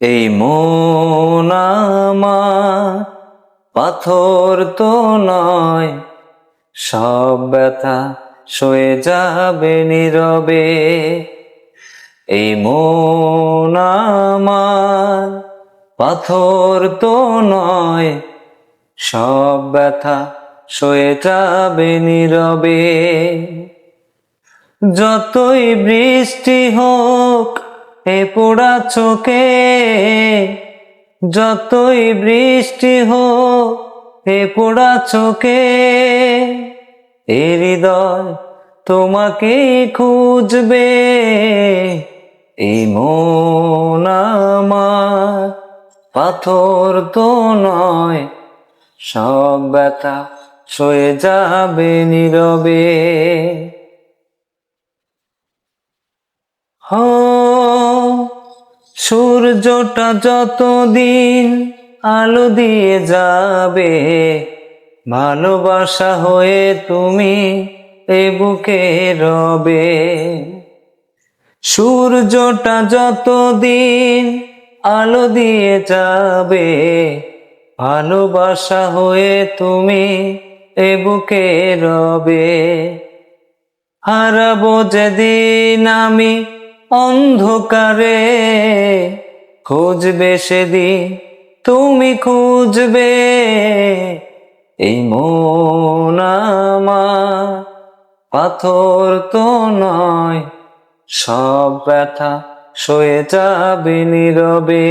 এই মন আমার পাথর তো নয়, সব ব্যথা সয়ে যাবে নীরবে। এই মন আমার পাথর তো নয়, সব ব্যথা সয়ে যাবে নীরবে। যতই বৃষ্টি হোক এ পোড়া চোখে, যতই বৃষ্টি হোক এ পোড়া চোখে, এ হৃদয় তোমাকেই খুঁজবে। এই মন আমার পাথর তো নয়, সব ব্যথা সয়ে যাবে নীরবে। সূর্যটা যতদিন আলো দিয়ে যাবে, ভালোবাসা হয়ে তুমি এ বুকে রবে। সূর্যটা যতদিন আলো দিয়ে যাবে, ভালোবাসা হয়ে তুমি এ বুকে রবে। হারাবো যেদিন আমি অন্ধকারে, খুঁজবে সেদিন তুমি খুঁজবে। এই মন আমার পাথর তো নয়, সব ব্যথা সয়ে যাবে নীরবে।